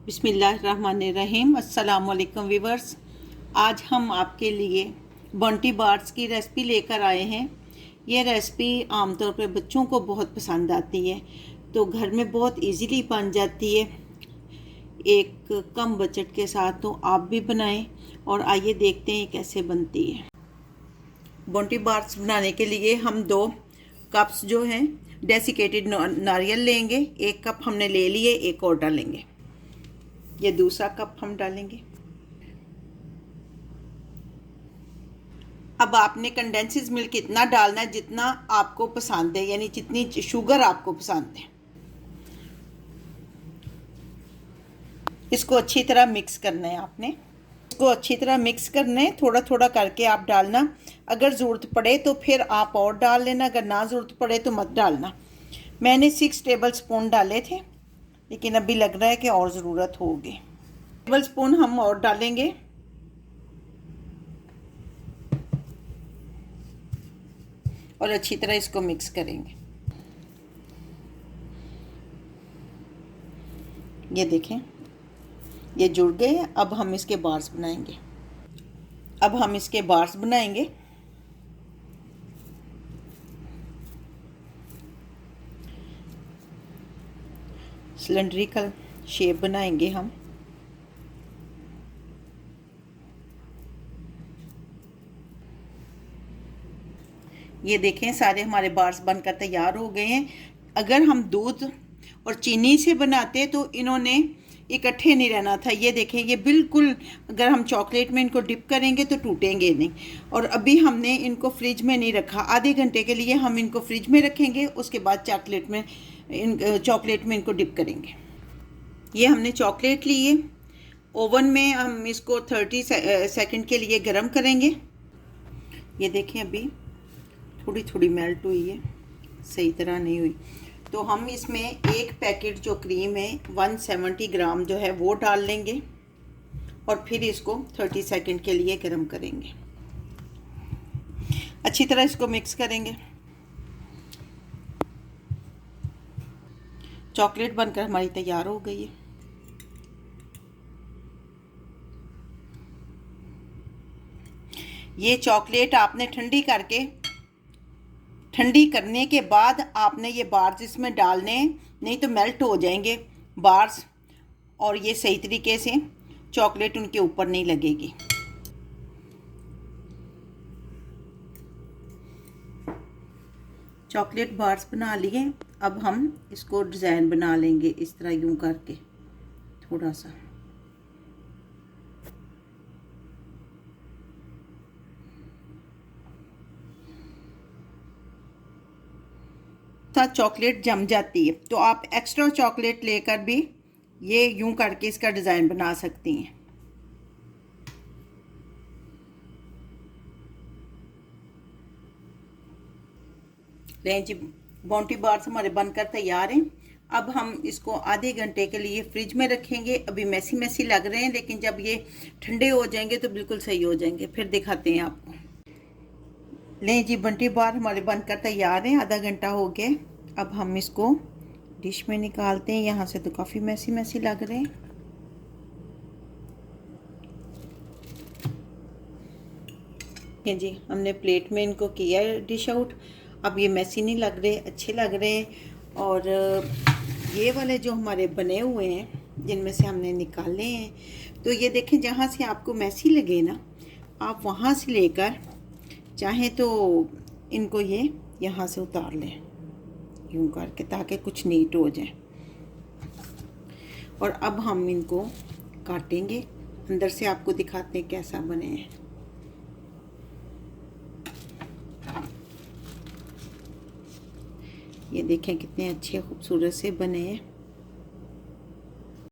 बिस्मिल्लाहिर्रहमानिर्रहीम। अस्सलामुअलैकुम व्यूवर्स। आज हम आपके लिए बंटी बार्स की रेसिपी लेकर आए हैं। ये रेसिपी आमतौर पर बच्चों को बहुत पसंद आती है, तो घर में बहुत इजीली बन जाती है एक कम बजट के साथ। तो आप भी बनाएं और आइए देखते हैं कैसे बनती है। बंटी बार्स बनाने के लिए हम 2 कप्स जो हैं डेसिकेटेड नारियल लेंगे। 1 कप हमने ले लिए, एक और डालेंगे। ये दूसरा कप हम डालेंगे। अब आपने कंडेंस्ड मिल्क इतना डालना है जितना आपको पसंद है, यानी जितनी शुगर आपको पसंद है। इसको अच्छी तरह मिक्स करना है आपने। इसको अच्छी तरह मिक्स करना है, थोड़ा थोड़ा करके आप डालना। अगर ज़रूरत पड़े तो फिर आप और डाल लेना, अगर ना ज़रूरत पड़े तो मत डालना। मैंने 6 टेबल स्पून डाले थे, लेकिन अभी लग रहा है कि और ज़रूरत होगी। टेबल स्पून हम और डालेंगे। और अच्छी तरह इसको मिक्स करेंगे। ये देखें, ये जुड़ गए। अब हम इसके बार्स बनाएंगे। सिलेंड्रिकल शेप बनाएंगे हम। ये देखें, सारे हमारे बार्स बनकर तैयार हो गए हैं। अगर हम दूध और चीनी से बनाते तो इन्होंने इकट्ठे नहीं रहना था। ये देखें, ये बिल्कुल, अगर हम चॉकलेट में इनको डिप करेंगे तो टूटेंगे नहीं। और अभी हमने इनको फ्रिज में नहीं रखा, आधे घंटे के लिए हम इनको फ्रिज में रखेंगे। उसके बाद चॉकलेट में इनको डिप करेंगे। ये हमने चॉकलेट ली है। ओवन में हम इसको 30 सेकंड के लिए गर्म करेंगे। ये देखें, अभी थोड़ी थोड़ी मेल्ट हुई है, सही तरह नहीं हुई। तो हम इसमें 1 पैकेट जो क्रीम है 170 ग्राम जो है वो डाल लेंगे और फिर इसको 30 सेकंड के लिए गर्म करेंगे। अच्छी तरह इसको मिक्स करेंगे। चॉकलेट बनकर हमारी तैयार हो गई है। ये चॉकलेट आपने ठंडी करने के बाद आपने ये बार्स इसमें डालने हैं, नहीं तो मेल्ट हो जाएंगे बार्स और ये सही तरीके से चॉकलेट उनके ऊपर नहीं लगेगी। चॉकलेट बार्स बना लिए। अब हम इसको डिज़ाइन बना लेंगे इस तरह, यूं करके थोड़ा सा। चॉकलेट जम जाती है तो आप एक्स्ट्रा चॉकलेट लेकर भी ये यूं करके इसका डिज़ाइन बना सकती हैं। लें जी, बॉन्टी बार्स हमारे बनकर तैयार हैं। अब हम इसको आधे घंटे के लिए फ्रिज में रखेंगे। अभी मैसी मैसी लग रहे हैं, लेकिन जब ये ठंडे हो जाएंगे तो बिल्कुल सही हो जाएंगे। फिर दिखाते हैं आपको। लें जी, बंटी बार हमारे बनकर तैयार हैं। आधा घंटा हो गया। अब हम इसको डिश में निकालते हैं। यहाँ से तो काफ़ी मैसी मैसी लग रहे हैं। जी, हमने प्लेट में इनको किया है डिश आउट। अब ये मैसी नहीं लग रहे, अच्छे लग रहे हैं। और ये वाले जो हमारे बने हुए हैं, जिनमें से हमने निकाले हैं, तो ये देखें, जहाँ से आपको मैसी लगे ना, आप वहाँ से लेकर चाहें तो इनको ये यहाँ से उतार लें यूं करके, ताकि कुछ नीट हो जाए। और अब हम इनको काटेंगे। अंदर से आपको दिखाते हैं कैसा बने हैं। ये देखें कितने अच्छे खूबसूरत से बने हैं।